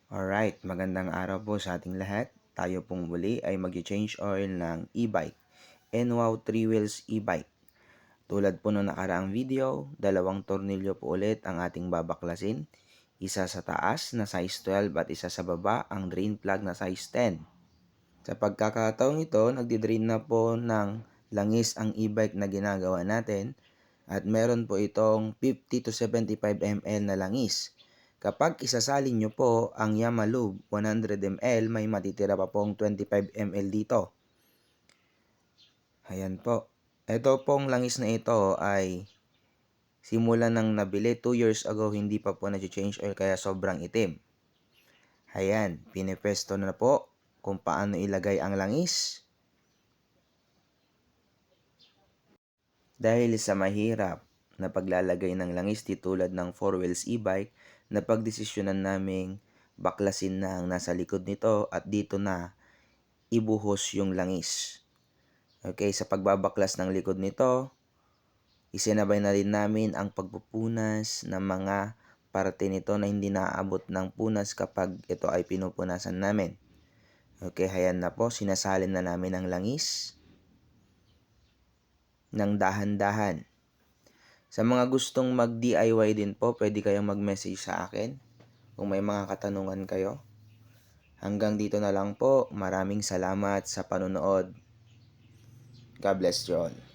Alright, magandang araw po sa ating lahat. Tayo pong muli ay mag-change oil ng e-bike, NWOW 3 Wheels e-bike. Tulad po nung nakaraang video, dalawang tornilyo po ulit ang ating babaklasin. Isa sa taas na size 12 at isa sa baba ang drain plug na size 10. Sa pagkakataong ito, nagdi-drain na po ng langis ang e-bike na ginagawa natin at meron po itong 50 to 75 ml na langis. Kapag isasalin nyo po ang Yamalube 100 ml, may matitira pa pong 25 ml dito. Ayan po. Ito pong langis na ito ay simula nang nabili 2 years ago, hindi pa po nag-change oil kaya sobrang itim. Ayan, pinipesto na po kung paano ilagay ang langis. Dahil sa mahirap na paglalagay ng langis di tulad ng 4 wheels e-bike, napagdesisyonan naming baklasin na ang nasa likod nito at dito na ibuhos yung langis. Okay, sa pagbabaklas ng likod nito, isinabay na rin namin ang pagpupunas ng mga parte nito na hindi naaabot ng punas kapag ito ay pinupunasan namin. Okay, hayan na po, sinasalin na namin ang langis ng dahan-dahan. Sa mga gustong mag-DIY din po, pwede kayong mag-message sa akin kung may mga katanungan kayo. Hanggang dito na lang po. Maraming salamat sa panonood. God bless you all.